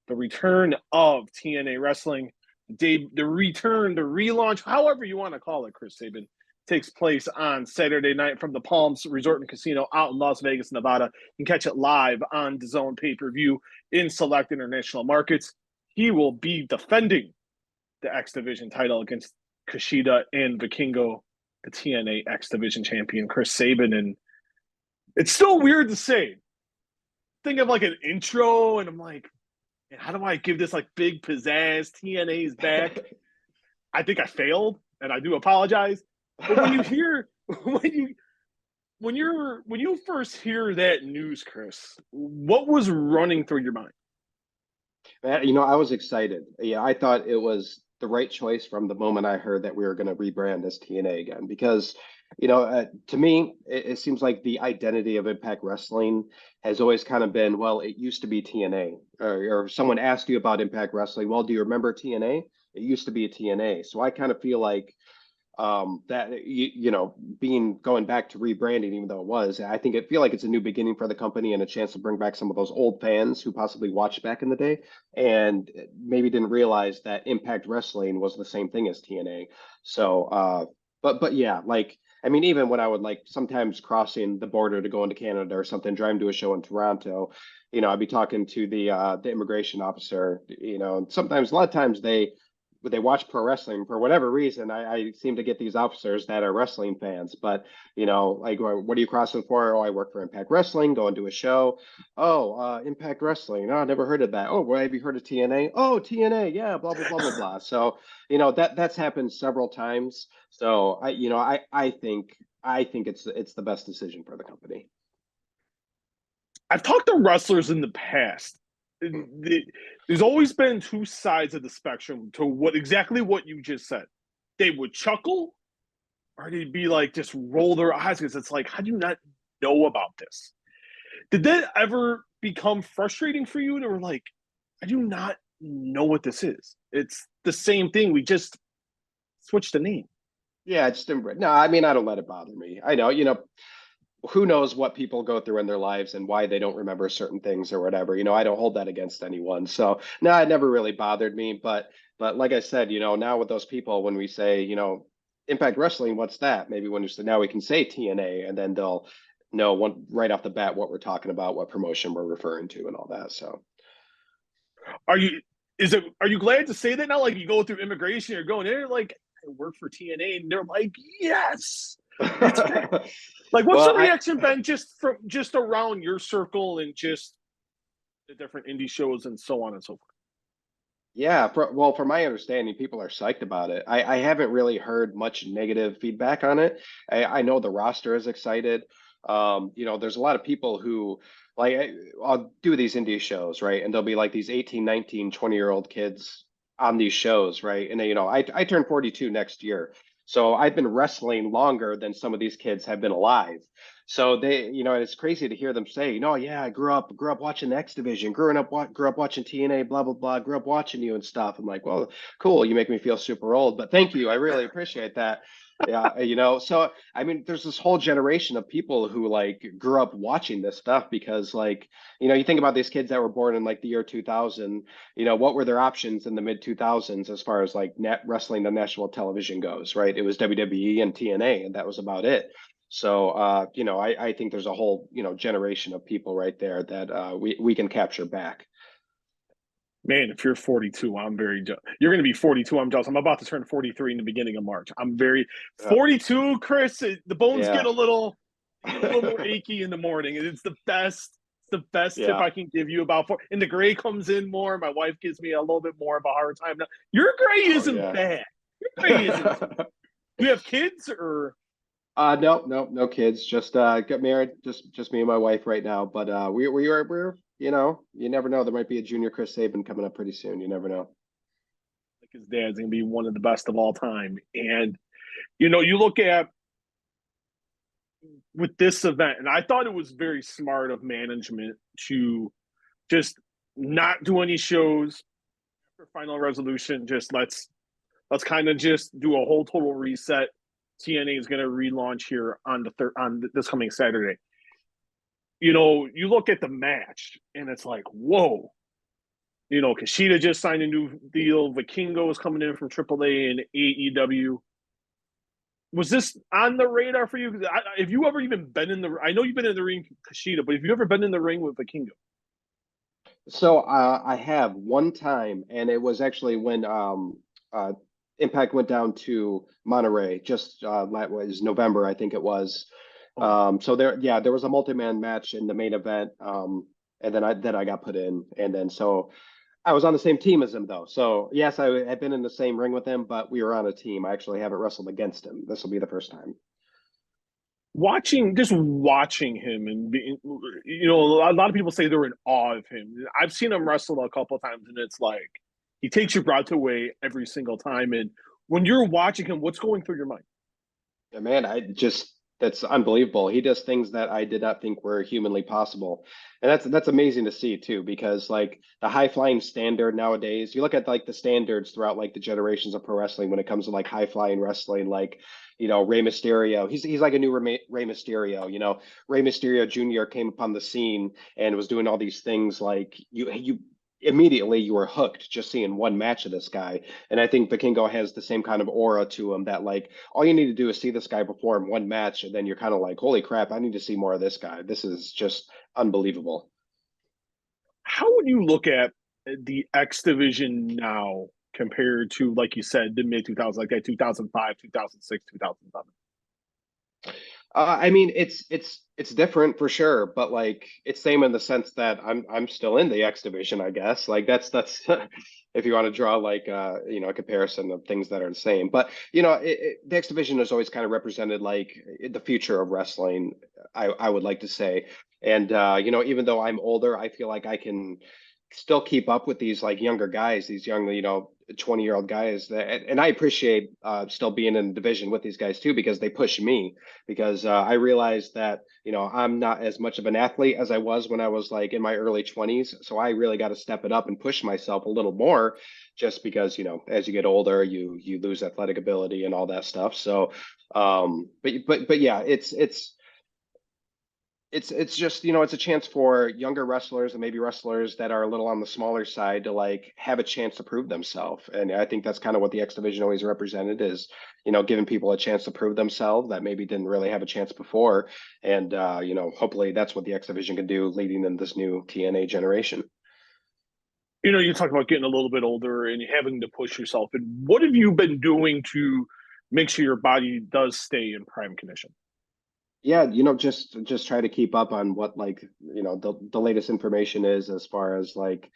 the return of TNA Wrestling, the return, the relaunch, however you want to call it, Chris Sabin, takes place on Saturday night from the Palms Resort and Casino out in Las Vegas, Nevada. You can catch it live on DAZN pay-per-view in select international markets. He will be defending the X-Division title against Kushida and Vikingo, the TNA X-Division champion, Chris Sabin. And it's still weird to say. Think of like an intro, and I'm like, how do I give this like big pizzazz? TNA's back. I think I failed, and I do apologize. But when you hear when you first hear that news, Chris, what was running through your mind? I was excited. Yeah, I thought it was the right choice from the moment I heard that we were going to rebrand as TNA again, because to me, it seems like the identity of Impact Wrestling has always kind of been, well, it used to be TNA, or someone asked you about Impact Wrestling. Well, do you remember TNA? It used to be a TNA. So I kind of feel like that being going back to rebranding, even though it was, I feel like it's a new beginning for the company and a chance to bring back some of those old fans who possibly watched back in the day and maybe didn't realize that Impact Wrestling was the same thing as TNA. So but yeah, like, I mean, even when I would like sometimes crossing the border to go into Canada or something, driving to a show in Toronto, I'd be talking to the immigration officer, and sometimes a lot of times they watch pro wrestling for whatever reason. I seem to get these officers that are wrestling fans, but like, what are you crossing for? Oh, I work for Impact Wrestling, going to a show. Oh, Impact Wrestling. Oh, I never heard of that. Oh, well, have you heard of TNA? Oh, TNA. Yeah, blah, blah, blah, blah, blah. So, that's happened several times. So I think it's the best decision for the company. I've talked to wrestlers in the past. There's always been two sides of the spectrum to exactly what you just said. They would chuckle, or they'd be like, just roll their eyes, because it's like, how do you not know about this? Did that ever become frustrating for you? And we're like, I do not know what this is. It's the same thing. We just switched the name. Yeah, it's no. I mean, I don't let it bother me. I know, who knows what people go through in their lives and why they don't remember certain things or whatever. I don't hold that against anyone. So no, it never really bothered me. But like I said, now with those people, when we say, Impact Wrestling, what's that? Maybe when you say, now we can say TNA, and then they'll know right off the bat what we're talking about, what promotion we're referring to, and all that. So are you glad to say that now? Like, you go through immigration, you're going there, like, I work for TNA, and they're like, yes. Like, what's the reaction been just around your circle and just the different indie shows and so on and so forth? Yeah, from my understanding, people are psyched about it. I haven't really heard much negative feedback on it. I know the roster is excited. There's a lot of people who, like, I'll do these indie shows, right? And there'll be like these 18, 19, 20-year-old kids on these shows, right? And I turn 42 next year. So I've been wrestling longer than some of these kids have been alive. So they, it's crazy to hear them say, yeah, I grew up watching the X Division, grew up watching TNA, blah, blah, blah, grew up watching you and stuff. I'm like, well, cool. You make me feel super old, but thank you. I really appreciate that. Yeah, so I mean, there's this whole generation of people who like grew up watching this stuff because, like, you think about these kids that were born in like the year 2000, what were their options in the mid 2000s as far as like net wrestling on national television goes, right? It was WWE and TNA, and that was about it. So, I think there's a whole, generation of people right there that we can capture back. Man, if you're 42, I'm very jealous. You're going to be 42. I'm jealous. I'm about to turn 43 in the beginning of March. I'm very 42, Chris. The bones get a little more achy in the morning. It's the best. It's the best tip I can give you about and the gray comes in more. My wife gives me a little bit more of a hard time now. Your gray isn't bad. Your gray isn't. Do you have kids or? No kids. Just got married. Just me and my wife right now. But we're you never know. There might be a junior Chris Sabin coming up pretty soon. You never know. Like, his dad's gonna be one of the best of all time. And you look at with this event, and I thought it was very smart of management to just not do any shows after final resolution. Just let's kind of just do a whole total reset. TNA is going to relaunch here on this coming Saturday. You look at the match and it's like, whoa, You know, Kushida just signed a new deal. Vikingo is coming in from AAA and AEW. Was this on the radar for you? Have you ever even been in the? I know you've been in the ring, Kushida, but have you ever been in the ring with Vikingo? So I have one time, and it was actually when Impact went down to Monterey, just that was November, I think it was. So there was a multi-man match in the main event, and then I got put in, and then so I was on the same team as him though. So yes, I had been in the same ring with him, but we were on a team. I actually haven't wrestled against him. This will be the first time. Watching him and being, you know, a lot of people say they're in awe of him. I've seen him wrestle a couple of times, and it's like he takes your breath away every single time. And when you're watching him, what's going through your mind? Yeah, man, that's unbelievable. He does things that I did not think were humanly possible. And that's amazing to see too, because like the high flying standard nowadays, you look at like the standards throughout like the generations of pro wrestling when it comes to like high flying wrestling, like, you know, Rey Mysterio. He's like a new Rey Mysterio, you know. Rey Mysterio Jr. came upon the scene and was doing all these things like you immediately you were hooked just seeing one match of this guy. And I think Vikingo has the same kind of aura to him that like all you need to do is see this guy perform one match, and then you're kind of like, holy crap, I need to see more of this guy. This is just unbelievable. How would you look at the X division now compared to, like you said, the mid 2000s, like that 2005, 2006, 2007? I mean, it's different for sure, but like it's same in the sense that I'm still in the X division, I guess. Like that's if you want to draw like you know, a comparison of things that are the same. But you know, the X division is always kind of represented like the future of wrestling. I would like to say, and you know, even though I'm older, I feel like I can still keep up with these like younger guys, these young, you know, 20-year-old guys that, and I appreciate still being in the division with these guys too, because they push me, because I realized that, you know, I'm not as much of an athlete as I was when I was like in my early 20s. So I really got to step it up and push myself a little more, just because, you know, as you get older, you lose athletic ability and all that stuff. So but yeah, it's just, you know, it's a chance for younger wrestlers and maybe wrestlers that are a little on the smaller side to like have a chance to prove themselves. And I think that's kind of what the X division always represented is, you know, giving people a chance to prove themselves that maybe didn't really have a chance before. And you know, hopefully that's what the X division can do leading in this new TNA generation. You know, you talk about getting a little bit older and having to push yourself. And what have you been doing to make sure your body does stay in prime condition? Yeah, you know, just try to keep up on what like, you know, the latest information is as far as like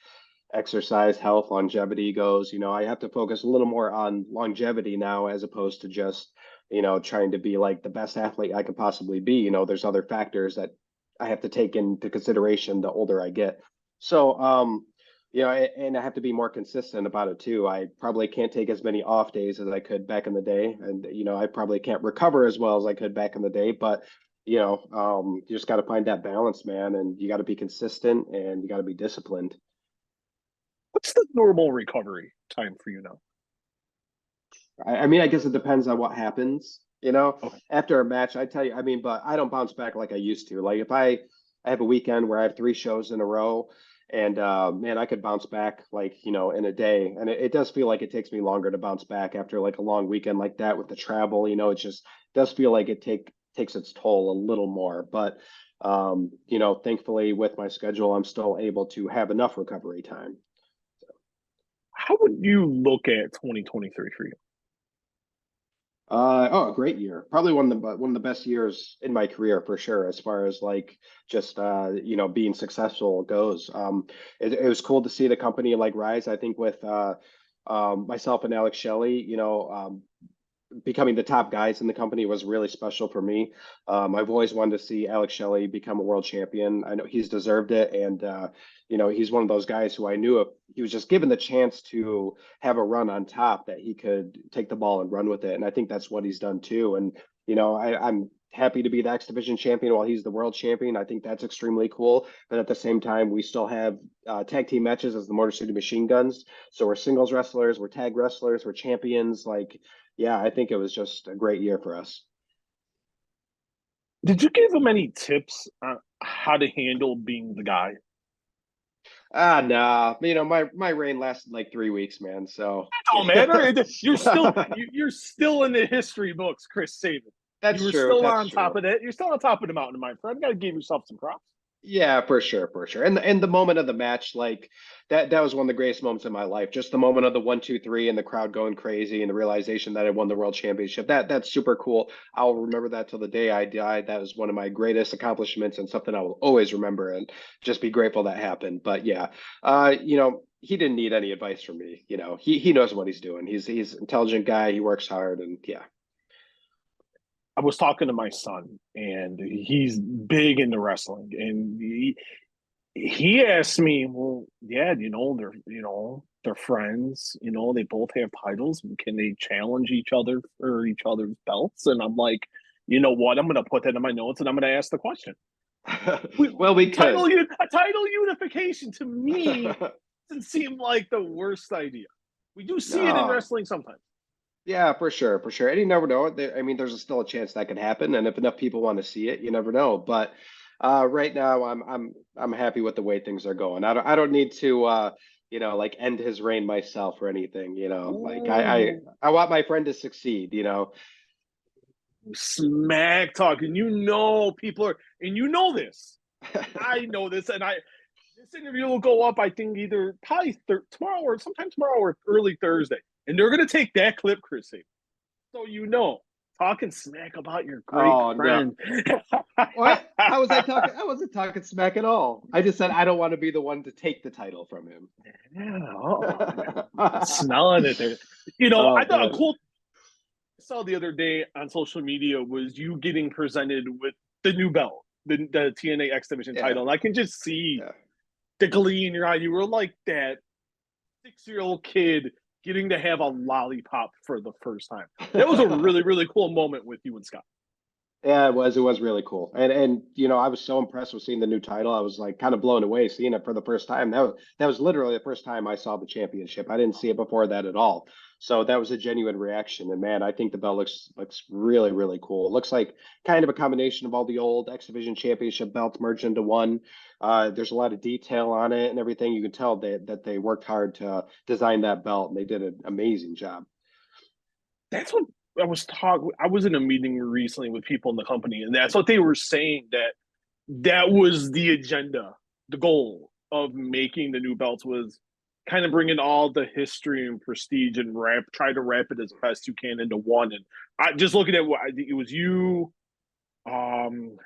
exercise, health, longevity goes. You know, I have to focus a little more on longevity now as opposed to just, you know, trying to be like the best athlete I could possibly be. You know, there's other factors that I have to take into consideration the older I get. So, you know, and I have to be more consistent about it too. I probably can't take as many off days as I could back in the day. And, you know, I probably can't recover as well as I could back in the day, but you know, you just got to find that balance, man, and you got to be consistent and you got to be disciplined. What's the normal recovery time for you now? I mean, I guess it depends on what happens. You know, Okay. after a match, I tell you, I mean, but I don't bounce back like I used to. Like if I have a weekend where I have 3 shows in a row, and man, I could bounce back like, you know, in a day. And it does feel like it takes me longer to bounce back after like a long weekend like that with the travel. You know, it just does feel like it takes its toll a little more. But you know, thankfully with my schedule, I'm still able to have enough recovery time. How would you look at 2023 for you? Oh, a great year. Probably one of the best years in my career for sure, as far as like just you know, being successful goes. It was cool to see the company like rise. I think with myself and Alex Shelley, you know, becoming the top guys in the company was really special for me. I've always wanted to see Alex Shelley become a world champion. I know he's deserved it, and you know, he's one of those guys who I knew if he was just given the chance to have a run on top, that he could take the ball and run with it. And I think that's what he's done too. And you know, I'm happy to be the X Division champion while he's the world champion. I think that's extremely cool. But at the same time, we still have tag team matches as the Motor City Machine Guns. So we're singles wrestlers, we're tag wrestlers, we're champions. Like, yeah, I think it was just a great year for us. Did you give him any tips on how to handle being the guy? Nah, my reign lasted like 3 weeks, man. So Don't matter. You're still in the history books, Chris Sabin. You that's were true. still That's on top true. of that. You're still on top of the mountain, my friend. You got to give yourself some props. Yeah, for sure, for sure. And the moment of the match, like that was one of the greatest moments in my life. Just the moment of the 1, 2, 3 and the crowd going crazy and the realization that I won the world championship. That's super cool. I'll remember that till the day I die. That was one of my greatest accomplishments and something I will always remember and just be grateful that happened. But yeah, he didn't need any advice from me. He knows what he's doing. He's an intelligent guy. He works hard, and yeah. I was talking to my son, and he's big into wrestling, and he asked me, "Well, Dad, they're friends. They both have titles. Can they challenge each other for each other's belts?" And I'm like, you know what? I'm going to put that in my notes, and I'm going to ask the question. Well, we could. A title unification to me doesn't seem like the worst idea. We do see it in No. wrestling sometimes. Yeah, for sure, for sure. And you never know. I mean, there's still a chance that could happen, and if enough people want to see it, you never know. But right now, I'm happy with the way things are going. I don't need to like end his reign myself or anything. Like Ooh, I want my friend to succeed. smack talking. People are, and this. I know this, and this interview will go up. I think either probably tomorrow or sometime tomorrow or early Thursday, and they're gonna take that clip, Chrissy. So talking smack about your great Oh no. friend. What? How was I talking? I wasn't talking smack at all. I just said I don't want to be the one to take the title from him. Yeah, smelling it there. Oh I thought a man. cool I saw the other day on social media was you getting presented with the new belt, the TNA X-Division Yeah. title. And I can just see Yeah. the glee in your eye. You were like that 6-year-old kid getting to have a lollipop for the first time. That was a really, really cool moment with you and Scott. Yeah, it was. It was really cool, and I was so impressed with seeing the new title. I was like kind of blown away seeing it for the first time. That was literally the first time I saw the championship. I didn't see it before that at all. So that was a genuine reaction. And man, I think the belt looks really really cool. It looks like kind of a combination of all the old X Division Championship belts merged into one. There's a lot of detail on it and everything. You can tell that they worked hard to design that belt, and they did an amazing job. That's what I was talking. I was in a meeting recently with people in the company, and that's what they were saying, that was the agenda, the goal of making the new belts was kind of bringing all the history and prestige and try to wrap it as best you can into one. And I just looking at what I think it was you, um,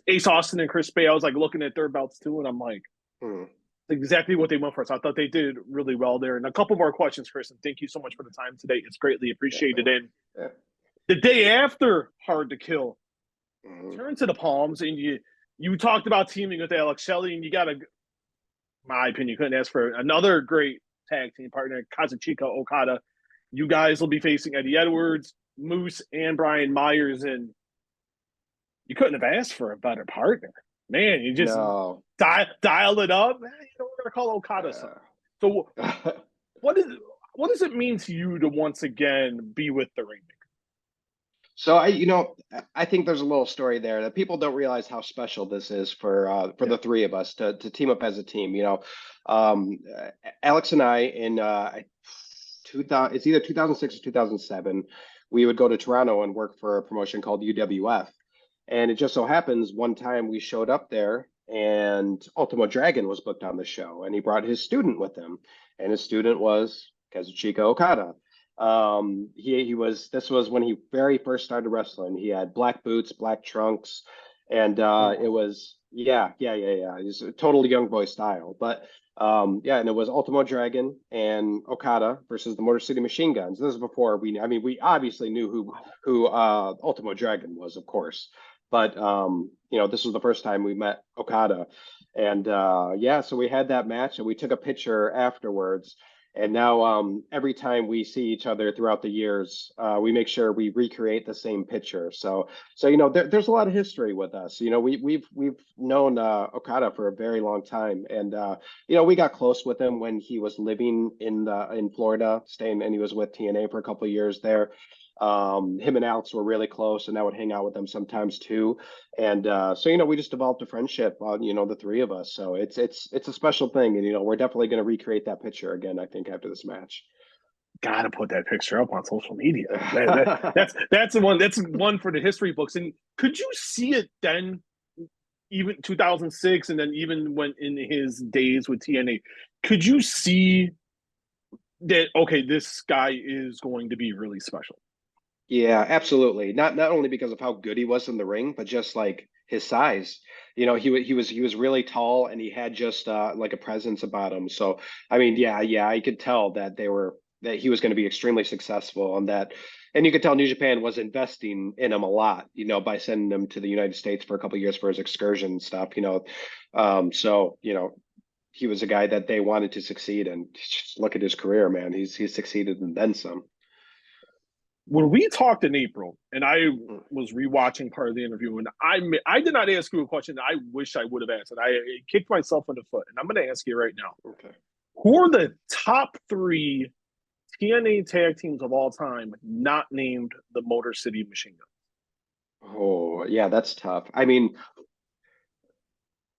Ace Austin and Chris Bay. I was like looking at their belts too, and I'm like, Hmm. exactly what they went for. So I thought they did really well there. And a couple more questions, Chris, and thank you so much for the time today. It's greatly Yeah, appreciated. man. And Yeah. the day after Hard to Kill, Mhm. turn to the Palms, and you talked about teaming with Alex Shelley, and you got my opinion, you couldn't ask for another great tag team partner, Kazuchika Okada. You guys will be facing Eddie Edwards, Moose, and Brian Myers, and you couldn't have asked for a better partner. Man, you just No. dial it up. Man, we're gonna call Okada something. So what is what does it mean to you to once again be with the Rainmaker? So I think there's a little story there that people don't realize how special this is for Yeah. the three of us to team up as a team. Um, Alex and I in 2000, it's either 2006 or 2007, we would go to Toronto and work for a promotion called UWF. And it just so happens one time we showed up there and Ultimo Dragon was booked on the show and he brought his student with him. And his student was Kazuchika Okada. He was this was when he very first started wrestling. He had black boots, black trunks, and it Oh, was yeah. He's a total young boy style. But yeah, and it was Ultimo Dragon and Okada versus the Motor City Machine Guns. This is before we obviously knew who Ultimo Dragon was, of course. But this was the first time we met Okada. And yeah, so we had that match and we took a picture afterwards. And now every time we see each other throughout the years, we make sure we recreate the same picture. So there's a lot of history with us. We've known Okada for a very long time, and we got close with him when he was living in Florida, staying, and he was with TNA for a couple of years there. Him and Alex were really close, and I would hang out with them sometimes too. And so, you know, we just developed a friendship on, you know, the three of us. So it's a special thing, and you know, we're definitely going to recreate that picture again, I think, after this match. Gotta put that picture up on social media. That's the one. That's one for the history books. And could you see it then, even 2006, and then even when in his days with TNA, could you see that? Okay, this guy is going to be really special. Yeah, absolutely. Not only because of how good he was in the ring, but just like his size. You know, he was really tall, and he had just like a presence about him. So I mean, yeah, I could tell that that he was going to be extremely successful, and you could tell New Japan was investing in him a lot, you know, by sending him to the United States for a couple of years for his excursion and stuff, you know. So you know, he was a guy that they wanted to succeed, and just look at his career, man. He's succeeded and then some. When we talked in April, and I was rewatching part of the interview, and I did not ask you a question that I wish I would have asked, and I kicked myself in the foot, and I'm going to ask you right now. Okay. Who are the top 3 TNA tag teams of all time not named the Motor City Machine Guns? Oh, yeah, that's tough. I mean,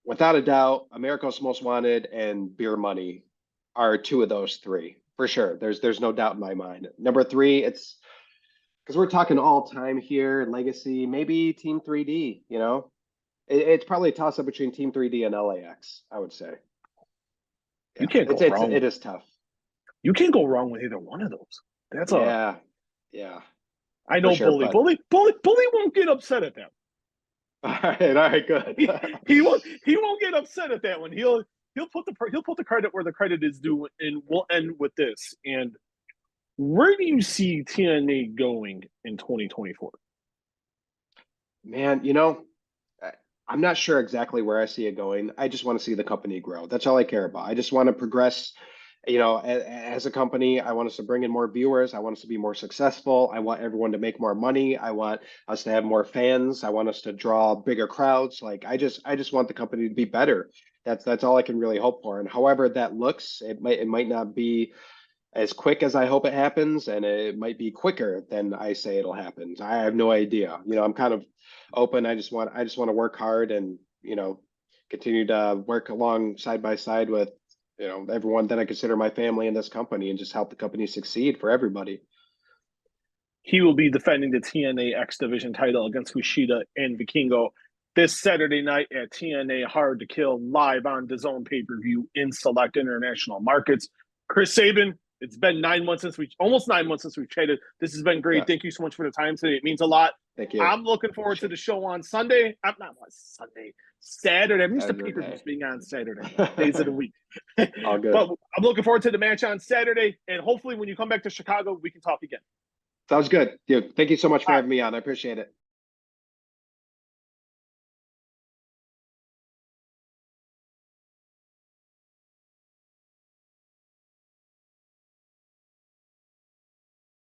without a doubt, America's Most Wanted and Beer Money are 2 of those 3 for sure. There's no doubt in my mind. Number 3, it's because we're talking all time here, legacy, maybe Team 3D. You know, it's probably a toss up between Team 3D and LAX, I would say. You can't go wrong. It is tough. You can't go wrong with either one of those. That's yeah. I know sure, Bully won't get upset at that. All right, good. he won't get upset at that one. He'll put the credit where the credit is due, and we'll end with this. And where do you see TNA going in 2024? Man, you know, I'm not sure exactly where I see it going. I just want to see the company grow. That's all I care about. I just want to progress. You know, as a company, I want us to bring in more viewers. I want us to be more successful. I want everyone to make more money. I want us to have more fans. I want us to draw bigger crowds. Like I just want the company to be better. That's all I can really hope for. And however that looks, it might not be as quick as I hope it happens, and it might be quicker than I say it'll happen. I have no idea. You know, I'm kind of open. I just want to work hard and, you know, continue to work along side by side with, you know, everyone that I consider my family in this company, and just help the company succeed for everybody. He will be defending the TNA X-Division title against Kushida and Vikingo this Saturday night at TNA Hard to Kill, live on DAZN pay-per-view in select international markets. Chris Sabin, it's been almost 9 months since we've traded. This has been great. Yeah. Thank you so much for the time today. It means a lot. Thank you. I'm looking forward to the show on Sunday. Saturday. I'm used to pay-per-views being on Saturday, days of the week. All good. But I'm looking forward to the match on Saturday, and hopefully when you come back to Chicago, we can talk again. Sounds good. Dude, thank you so much for having me on. I appreciate it.